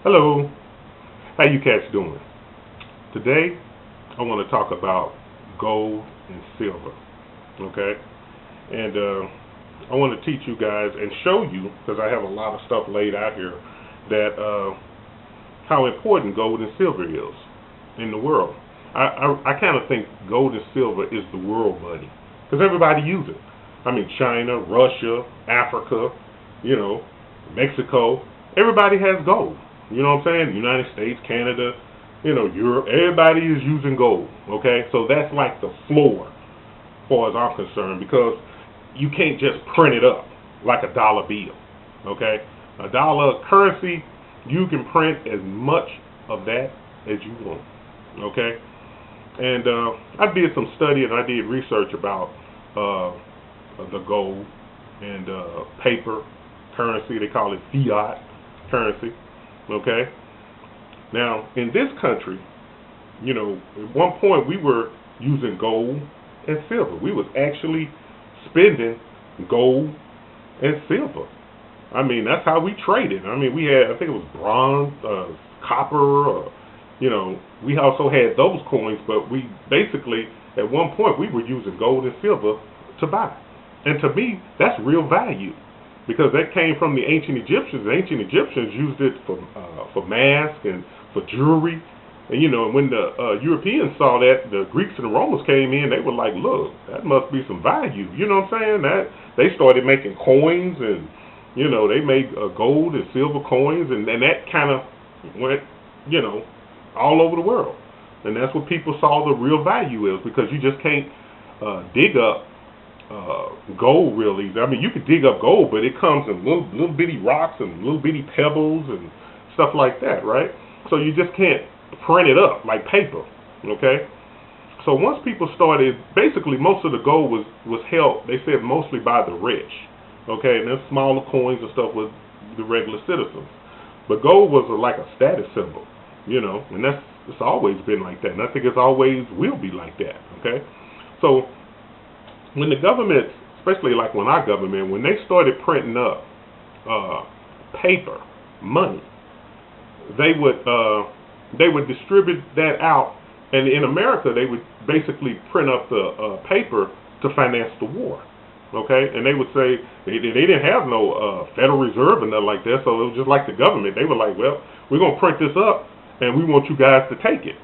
Hello, how you cats doing? Today, I want to talk about gold and silver, okay? And I want to teach you guys and show you, because I have a lot of stuff laid out here, that how important gold and silver is in the world. I kind of think gold and silver is the world money, because everybody uses it. I mean, China, Russia, Africa, Mexico, everybody has gold. You know what I'm saying? The United States, Canada, Europe, everybody is using gold, okay? So that's like the floor, as far as I'm concerned, because you can't just print it up like a dollar bill, okay? A dollar currency, you can print as much of that as you want, okay? And I did some study and I did research about the gold and paper currency. They call it fiat currency, okay? Now, in this country, at one point we were using gold and silver. We was actually spending gold and silver. I mean, that's how we traded. I mean, we had, I think it was bronze, copper, we also had those coins, but we basically, at one point, we were using gold and silver to buy. And to me, that's real value, because that came from the ancient Egyptians. The ancient Egyptians used it for masks and for jewelry. And, when the Europeans saw that, the Greeks and the Romans came in, they were like, look, that must be some value. You know what I'm saying? That they started making coins, and, they made gold and silver coins, and that kind of went, all over the world. And that's what people saw the real value is, because you just can't dig up gold real easy. I mean, you could dig up gold, but it comes in little bitty rocks and little bitty pebbles and stuff like that, right? So you just can't print it up like paper, okay? So once people started, basically most of the gold was held, they said, mostly by the rich, okay? And then smaller coins and stuff with the regular citizens. But gold was like a status symbol, and it's always been like that, and I think it's always will be like that, okay? So when the government, especially like when our government, when they started printing up paper, money, they would distribute that out, and in America they would basically print up the paper to finance the war, okay? And they would say they didn't have no Federal Reserve and nothing like that, so it was just like the government. They were like, well, we're gonna print this up, and we want you guys to take it.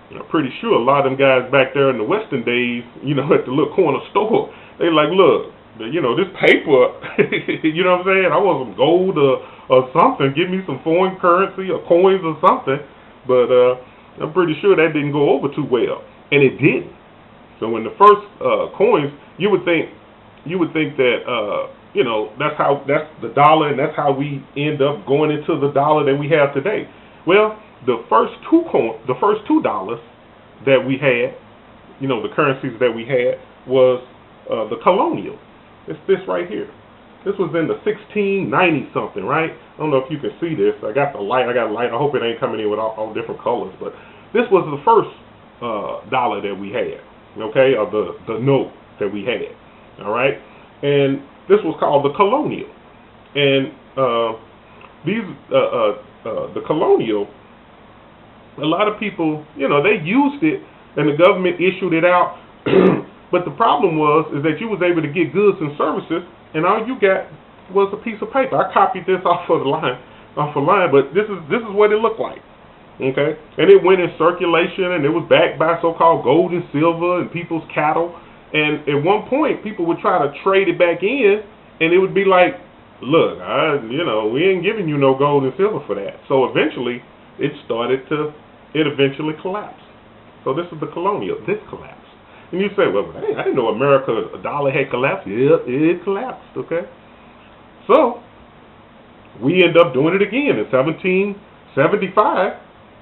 I'm pretty sure a lot of them guys back there in the Western days, at the little corner store, they like, look, this paper, you know what I'm saying? I want some gold or something. Give me some foreign currency or coins or something. But I'm pretty sure that didn't go over too well, and it didn't. So when the first coins, you would think that that's the dollar, and that's how we end up going into the dollar that we have today. Well, the first $2 that we had, the currencies that we had was the colonial. It's this right here. This was in the 1690 something, right? I don't know if you can see this. I got light. I hope it ain't coming in with all different colors, but this was the first dollar that we had, okay, or the note that we had, all right? And this was called the colonial. And the colonial, a lot of people, they used it, and the government issued it out. But the problem is that you was able to get goods and services, and all you got was a piece of paper. I copied this off of line, but this is what it looked like, okay? And it went in circulation, and it was backed by so-called gold and silver and people's cattle. And at one point, people would try to trade it back in, and it would be like, look, we ain't giving you no gold and silver for that. So eventually, it eventually collapsed. So this is the colonial. This collapsed. And you say, well, I didn't know a dollar had collapsed. Yeah, it collapsed, okay? So we end up doing it again. In 1775,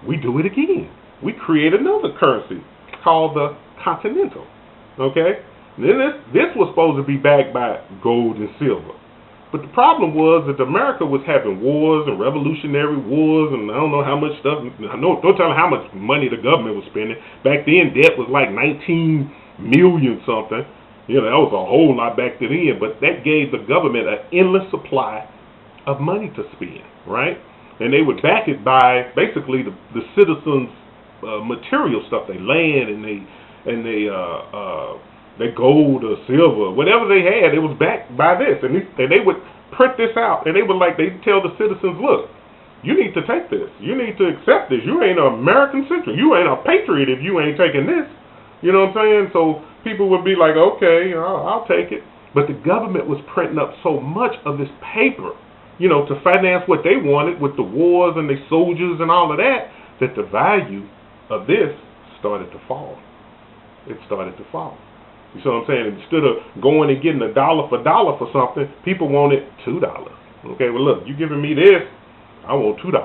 we do it again. We create another currency called the continental, okay? And then this was supposed to be backed by gold and silver. But the problem was that America was having wars and revolutionary wars, and I don't know how much stuff. Don't tell me how much money the government was spending. Back then, debt was like 19 million something. That was a whole lot back then. But that gave the government an endless supply of money to spend, right? and they would back it by basically the citizens' material stuff, their land and they gold or silver, whatever they had, it was backed by this, and they would print this out, and they tell the citizens, look, you need to take this, you need to accept this. You ain't an American citizen, you ain't a patriot if you ain't taking this. You know what I'm saying? So people would be like, okay, I'll take it. But the government was printing up so much of this paper, to finance what they wanted with the wars and the soldiers and all of that, that the value of this started to fall. It started to fall. You see what I'm saying? Instead of going and getting $1 for something, people wanted $2. Okay, well look, you giving me this, I want $2.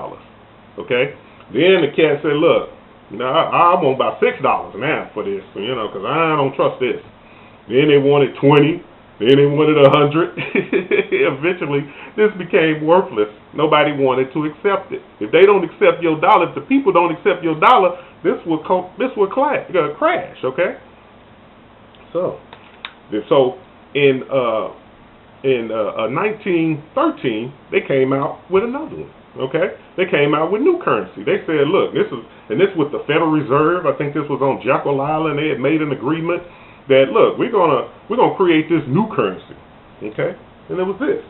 Okay? Then the cat said, look, I want about $6 now for this, because I don't trust this. Then they wanted 20. Then they wanted 100. Eventually, this became worthless. Nobody wanted to accept it. If they don't accept your dollar, if the people don't accept your dollar, this will crash. Okay. So in 1913, they came out with another one. Okay, they came out with new currency. They said, look, this with the Federal Reserve. I think this was on Jekyll Island. They had made an agreement that, look, we're gonna create this new currency. Okay, and it was this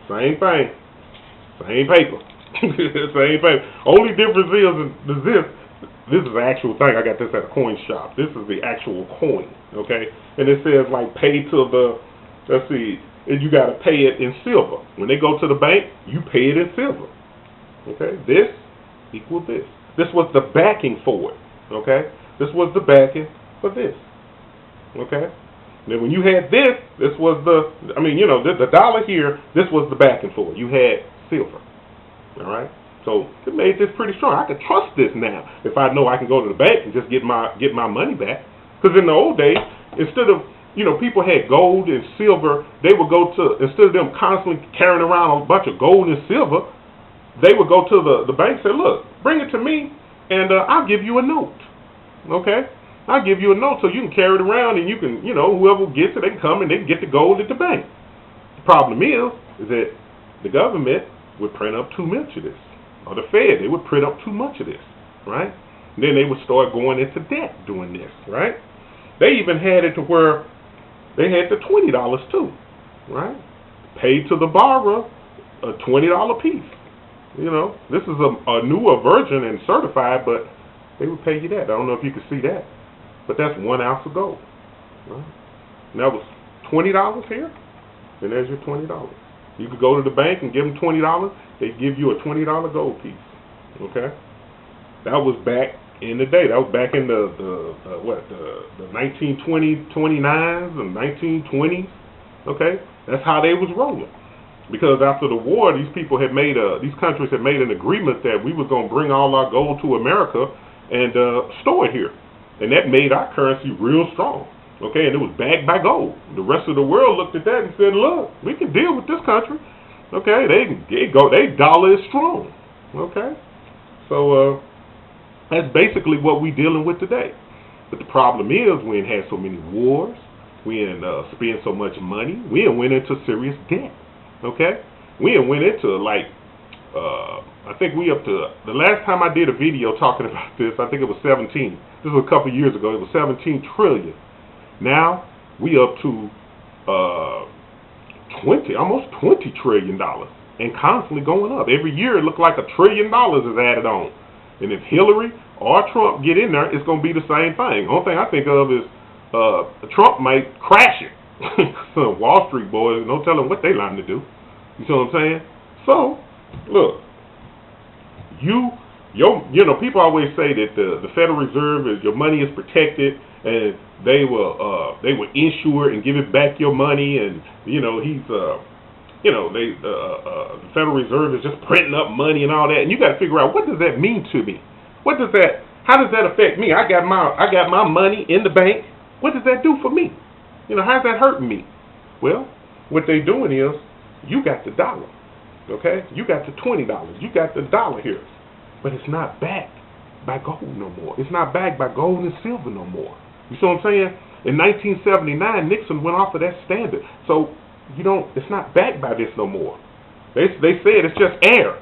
same thing, same paper, same paper. Only difference is this is the actual thing. I got this at a coin shop. This is the actual coin. Okay, and it says like pay to the, let's see. And you got to pay it in silver. When they go to the bank, you pay it in silver. Okay? This equals this. This was the backing for it. Okay? This was the backing for this. Okay? Then when you had this was the dollar here, this was the backing for it. You had silver. All right? So it made this pretty strong. I can trust this now if I know I can go to the bank and just get my money back. Because in the old days, instead of people had gold and silver. They would go to, instead of them constantly carrying around a bunch of gold and silver, they would go to the bank and say, look, bring it to me, and I'll give you a note. Okay? I'll give you a note so you can carry it around, and you can, whoever gets it, they can come and they can get the gold at the bank. The problem is that the government would print up too much of this. Or the Fed, they would print up too much of this, right? And then they would start going into debt doing this, right? They even had it to where they had the $20 too, right? Paid to the borrower a $20 piece. This is a newer version and certified, but they would pay you that. I don't know if you can see that, but that's 1 ounce of gold. Right? And that was $20 here, and there's your $20. You could go to the bank and give them $20. They give you a $20 gold piece. Okay, that was back in the day. That was back in the 1929s and 1920s. Okay, that's how they was rolling. Because after the war, these countries had made an agreement that we were going to bring all our gold to America and store it here, and that made our currency real strong. Okay, and it was backed by gold. The rest of the world looked at that and said, "Look, we can deal with this country. Okay, they dollar is strong." Okay, so. That's basically what we're dealing with today. But the problem is we ain't had so many wars. We ain't spent so much money. We ain't went into serious debt. Okay? We ain't went into I think we up to, the last time I did a video talking about this, I think it was 17. This was a couple of years ago. It was 17 trillion. Now we up to almost $20 trillion and constantly going up. Every year it looked like $1 trillion is added on. And if Hillary or Trump get in there, it's going to be the same thing. The only thing I think of is Trump might crash it. Some Wall Street boys, no telling what they line to do. You see what I'm saying? So, look, people always say that the Federal Reserve is, your money is protected, and they will insure and give it back your money, and the Federal Reserve is just printing up money and all that, and you got to figure out, what does that mean to me? How does that affect me? I got my money in the bank. What does that do for me? How's that hurting me? Well, what they're doing is, you got the dollar, okay? You got the $20. You got the dollar here, but it's not backed by gold no more. It's not backed by gold and silver no more. You see what I'm saying? In 1979, Nixon went off of that standard, so it's not backed by this no more. They said it's just air.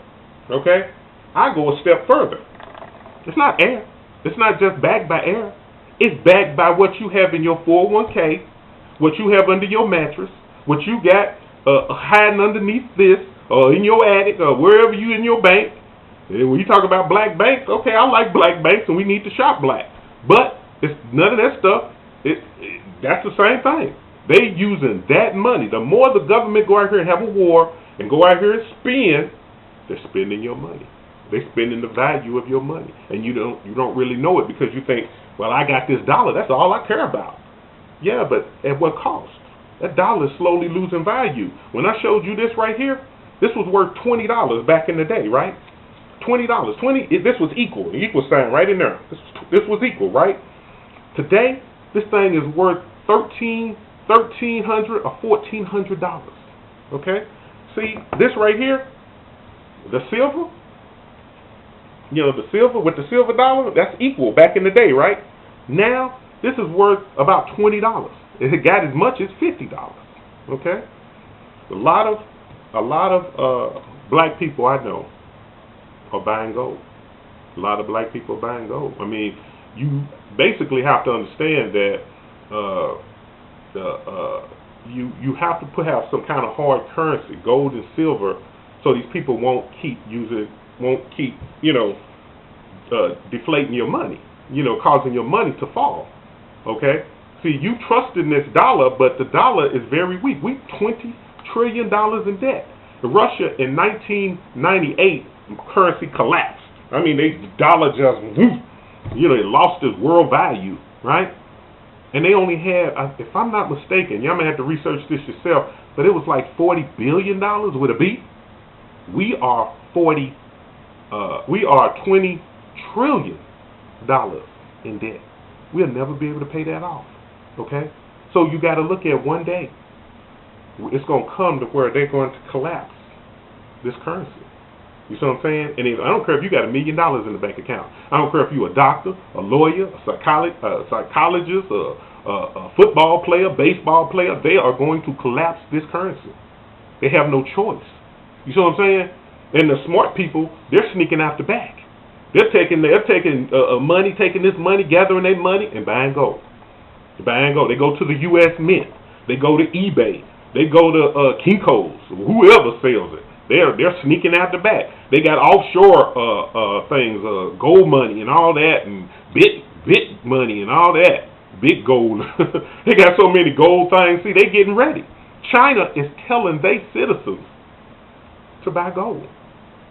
Okay? I go a step further. It's not air. It's not just backed by air. It's backed by what you have in your 401k, what you have under your mattress, what you got hiding underneath this, or in your attic, or wherever you in your bank. And when you talk about black banks, okay, I like black banks, and we need to shop black. But it's none of that stuff. That's the same thing. They using that money. The more the government go out here and have a war and go out here and spend, they're spending your money. They're spending the value of your money, and you don't really know it because you think, well, I got this dollar. That's all I care about. Yeah, but at what cost? That dollar is slowly losing value. When I showed you this right here, this was worth $20 back in the day, right? $20. This was equal. The equal sign right in there. This was equal, right? Today, this thing is worth $1,300 or $1,400. Okay? See, this right here, the silver, the silver with the silver dollar, that's equal back in the day, right? Now, this is worth about $20. It got as much as $50. Okay? A lot of black people I know are buying gold. A lot of black people are buying gold. I mean, you basically have to understand that you have to have some kind of hard currency, gold and silver, so these people won't keep deflating your money, causing your money to fall. Okay? See, you trust in this dollar, but the dollar is very weak. We $20 trillion in debt. Russia in 1998 currency collapsed. I mean, the dollar just it lost its world value, right? And they only had, if I'm not mistaken, y'all may have to research this yourself, but it was like $40 billion with a B. We are $20 trillion in debt. We'll never be able to pay that off. Okay? So you got to look at one day. It's going to come to where they're going to collapse this currency. You see what I'm saying? And I don't care if you got $1 million in the bank account. I don't care if you're a doctor, a lawyer, a psychologist, a football player, baseball player. They are going to collapse this currency. They have no choice. You see what I'm saying? And the smart people, they're sneaking out the back. They're taking money, taking this money, gathering their money, and buying gold. Buying gold. They go to the U.S. Mint. They go to eBay. They go to Kinko's. Whoever sells it. They're sneaking out the back. They got offshore things, gold money and all that, and bit money and all that. Big gold. They got so many gold things. See, they getting ready. China is telling their citizens to buy gold.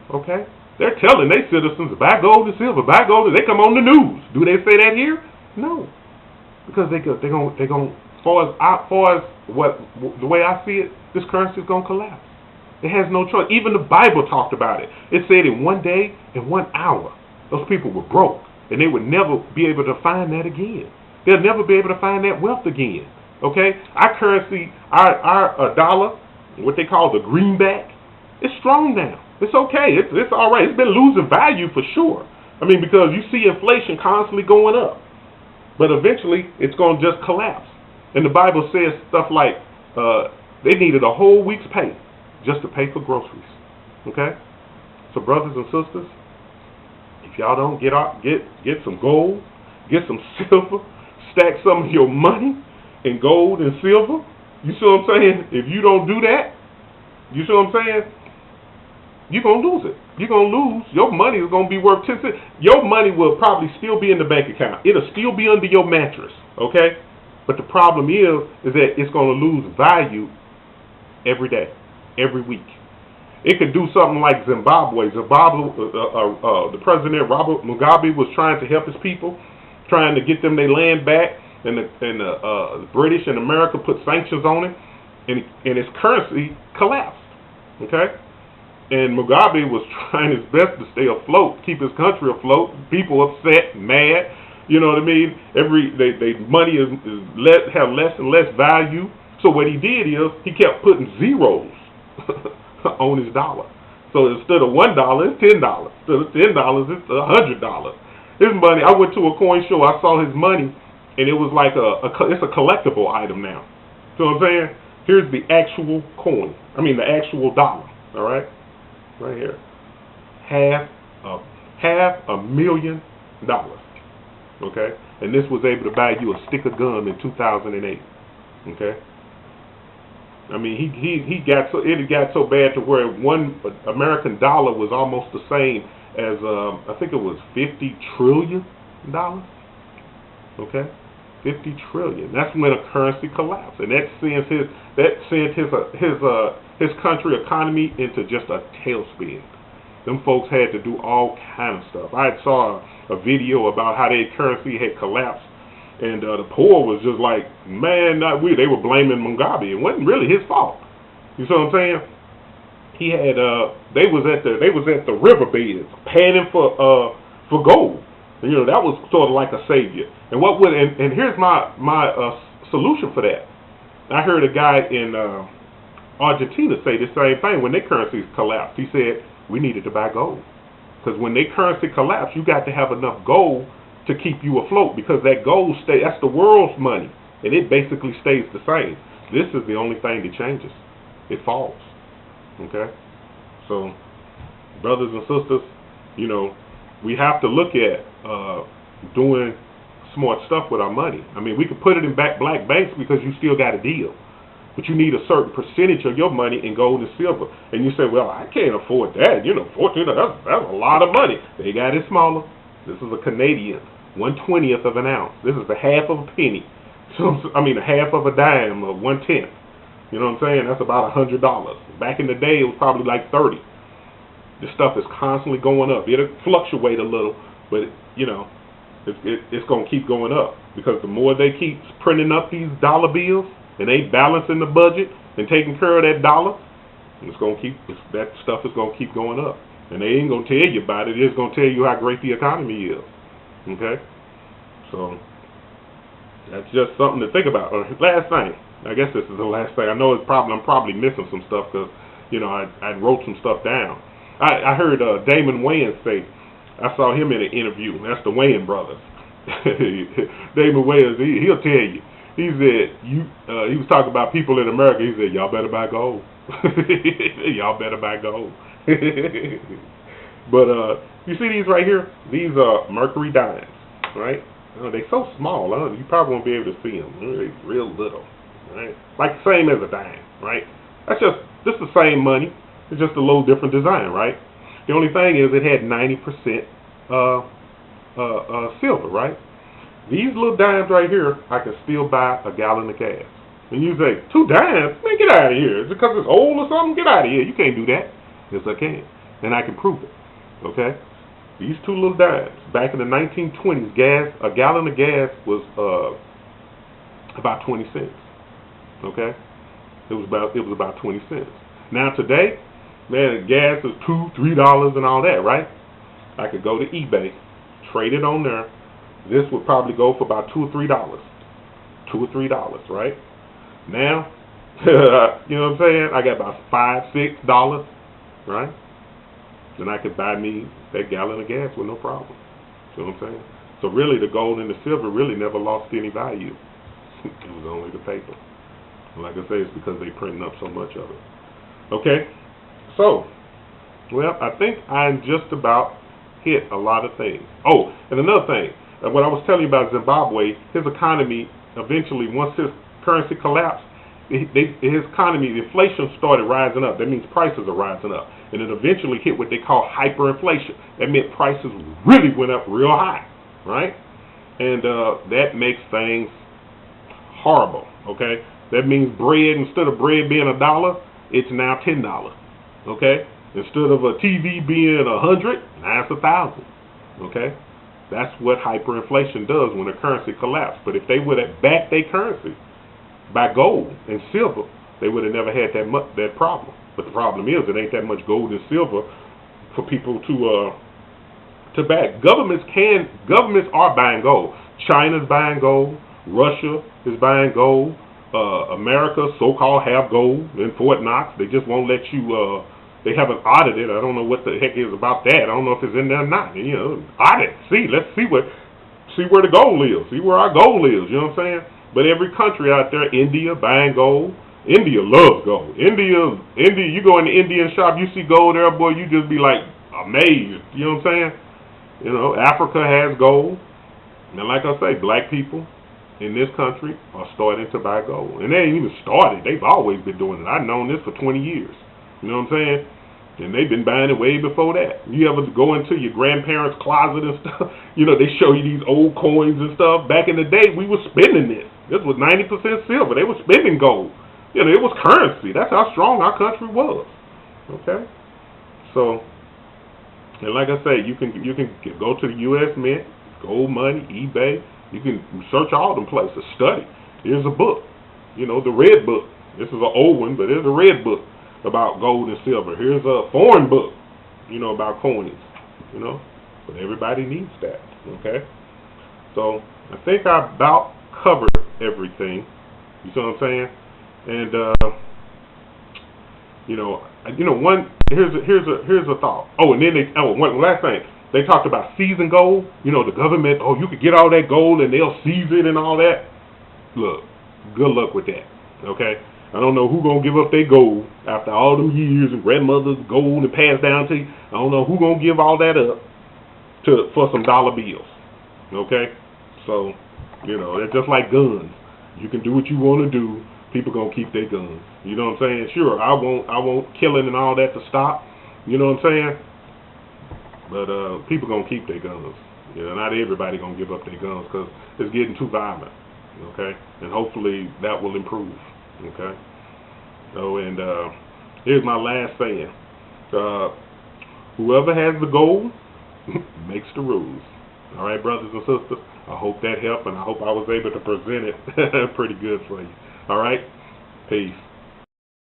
Okay? They're telling their citizens to buy gold and silver, buy gold, and they come on the news. Do they say that here? No. Because they're going far as the way I see it, this currency is going to collapse. It has no choice. Even the Bible talked about it. It said in one day, in 1 hour, those people were broke, and they would never be able to find that again. They'll never be able to find that wealth again. Okay? Our currency, our dollar, what they call the greenback, it's strong now. It's okay. It's all right. It's been losing value for sure. I mean, because you see inflation constantly going up. But eventually, it's going to just collapse. And the Bible says stuff like they needed a whole week's pay just to pay for groceries. Okay? So brothers and sisters, if y'all don't get some gold, get some silver, stack some of your money in gold and silver, you see what I'm saying? If you don't do that, you see what I'm saying? You're going to lose it. You're going to lose. Your money is going to be worth 10 cents. Your money will probably still be in the bank account. It'll still be under your mattress. Okay? But the problem is that it's going to lose value every day, every week. It could do something like Zimbabwe. The president, Robert Mugabe, was trying to help his people, trying to get them their land back, and the British and America put sanctions on it, and its currency collapsed. Okay? And Mugabe was trying his best to stay afloat, keep his country afloat. People upset, mad. You know what I mean? Money have less and less value. So what he did is he kept putting zeros on his dollar. So instead of $1, it's $10. Instead of $10, it's $100. His money. I went to a coin show. I saw his money, and it was like it's a collectible item now. So what I'm saying? Here's the actual coin. I mean the actual dollar. All right. Right here. $500,000. Okay, and this was able to buy you a stick of gum in 2008. Okay, I mean he got so it got so bad to where one American dollar was almost the same as I think it was $50 trillion. Okay, 50 trillion. That's when a currency collapsed, and that sends his country economy into just a tailspin. Them folks had to do all kind of stuff. I saw a video about how their currency had collapsed, and the poor was just like, man, not we. They were blaming Mugabe. It wasn't really his fault. You see what I'm saying? He had they was at the riverbeds panning for gold. You know, that was sort of like a savior. And what would and here's my solution for that. I heard a guy in Argentina say the same thing when their currencies collapsed. He said we needed to buy gold because when their currency collapsed, you got to have enough gold to keep you afloat because that gold that's the world's money and it basically stays the same. This is the only thing that changes. It falls. Okay, so brothers and sisters, you know, we have to look at doing smart stuff with our money. I mean, we could put it in black banks because you still got a deal. But you need a certain percentage of your money in gold and silver. And you say, well, I can't afford that. You know, that's a lot of money. They got it smaller. This is a Canadian, 1/20th of an ounce. This is the half of a penny. So, I mean, a half of a dime or 1/10. You know what I'm saying? That's about $100. Back in the day, it was probably like 30. This stuff is constantly going up. It'll fluctuate a little, but you know, it's going to keep going up because the more they keep printing up these dollar bills and they balancing the budget and taking care of that dollar, it's going to keep that stuff is going to keep going up. And they ain't going to tell you about it. It's going to tell you how great the economy is. Okay, so that's just something to think about. Last thing, I guess this is the last thing. I know I'm probably missing some stuff because you know I wrote some stuff down. I heard Damon Wayans say, I saw him in an interview. That's the Wayans brothers. Damon Wayans, he'll tell you. He said, he was talking about people in America. He said, y'all better buy gold. Y'all better buy gold. But you see these right here? These are mercury dimes, right? They're so small. You probably won't be able to see them. They're real little, right? Like the same as a dime, right? That's just the same money. It's just a little different design, right? The only thing is it had 90% silver, right? These little dimes right here, I can still buy a gallon of gas. And you say, 2 dimes? Man, get out of here. Is it because it's old or something? Get out of here. You can't do that. Yes, I can. And I can prove it. Okay? These 2 little dimes, back in the 1920s, a gallon of gas was about 20 cents. Okay? It was about 20 cents. Now today, man, gas is $2, $3 and all that, right? I could go to eBay, trade it on there. This would probably go for about $2 or $3. $2 or $3, right? Now, you know what I'm saying? I got about $5, $6, right? Then I could buy me that gallon of gas with no problem. You know what I'm saying? So really, the gold and the silver really never lost any value. It was only the paper. And like I say, it's because they printing up so much of it. Okay? So, well, I think I just about hit a lot of things. Oh, and another thing. What I was telling you about Zimbabwe, his economy, eventually, once his currency collapsed, his economy, the inflation started rising up. That means prices are rising up. And it eventually hit what they call hyperinflation. That meant prices really went up real high, right? And that makes things horrible, okay? That means bread, instead of bread being $1, it's now $10, okay? Instead of a TV being 100, now it's 1,000, okay? That's what hyperinflation does when a currency collapses. But if they would have backed their currency by gold and silver, they would have never had that problem. But the problem is, it ain't that much gold and silver for people to back. Governments are buying gold. China's buying gold. Russia is buying gold. America, so-called, have gold in Fort Knox. They just won't let you. They haven't audited. I don't know what the heck is about that. I don't know if it's in there or not. You know, audit. Let's see where the gold is. See where our gold is. You know what I'm saying? But every country out there, India buying gold. India loves gold. India. You go in the Indian shop, you see gold there, boy. You just be like, amazed. You know what I'm saying? You know, Africa has gold, and like I say, black people in this country are starting to buy gold, and they ain't even started. They've always been doing it. I've known this for 20 years. You know what I'm saying? And they've been buying it way before that. You ever go into your grandparents' closet and stuff? You know, they show you these old coins and stuff. Back in the day, we were spending this. This was 90% silver. They were spending gold. You know, it was currency. That's how strong our country was. Okay? So, and like I say, you can go to the U.S. Mint, Gold Money, eBay. You can search all them places. Study. Here's a book. You know, the red book. This is an old one, but there's a red book about gold and silver. Here's a foreign book, you know, about coins, you know, but everybody needs that, okay? So I think I about covered everything, you see what I'm saying? And here's a thought. Oh, and then one last thing. They talked about seizing gold. You know, the government, you could get all that gold and they'll seize it and all that. Look, good luck with that, okay? I don't know who gonna give up their gold after all them years and grandmother's gold and passed down to you. I don't know who gonna give all that up for some dollar bills. Okay? So, you know, it's just like guns. You can do what you wanna do, people gonna keep their guns. You know what I'm saying? Sure, I won't killing and all that to stop. You know what I'm saying? But people gonna keep their guns. You know, not everybody gonna give up their guns because it's getting too violent. Okay? And hopefully that will improve. Okay. So, and here's my last saying. Whoever has the gold makes the rules. All right, brothers and sisters. I hope that helped, and I hope I was able to present it pretty good for you. All right. Peace.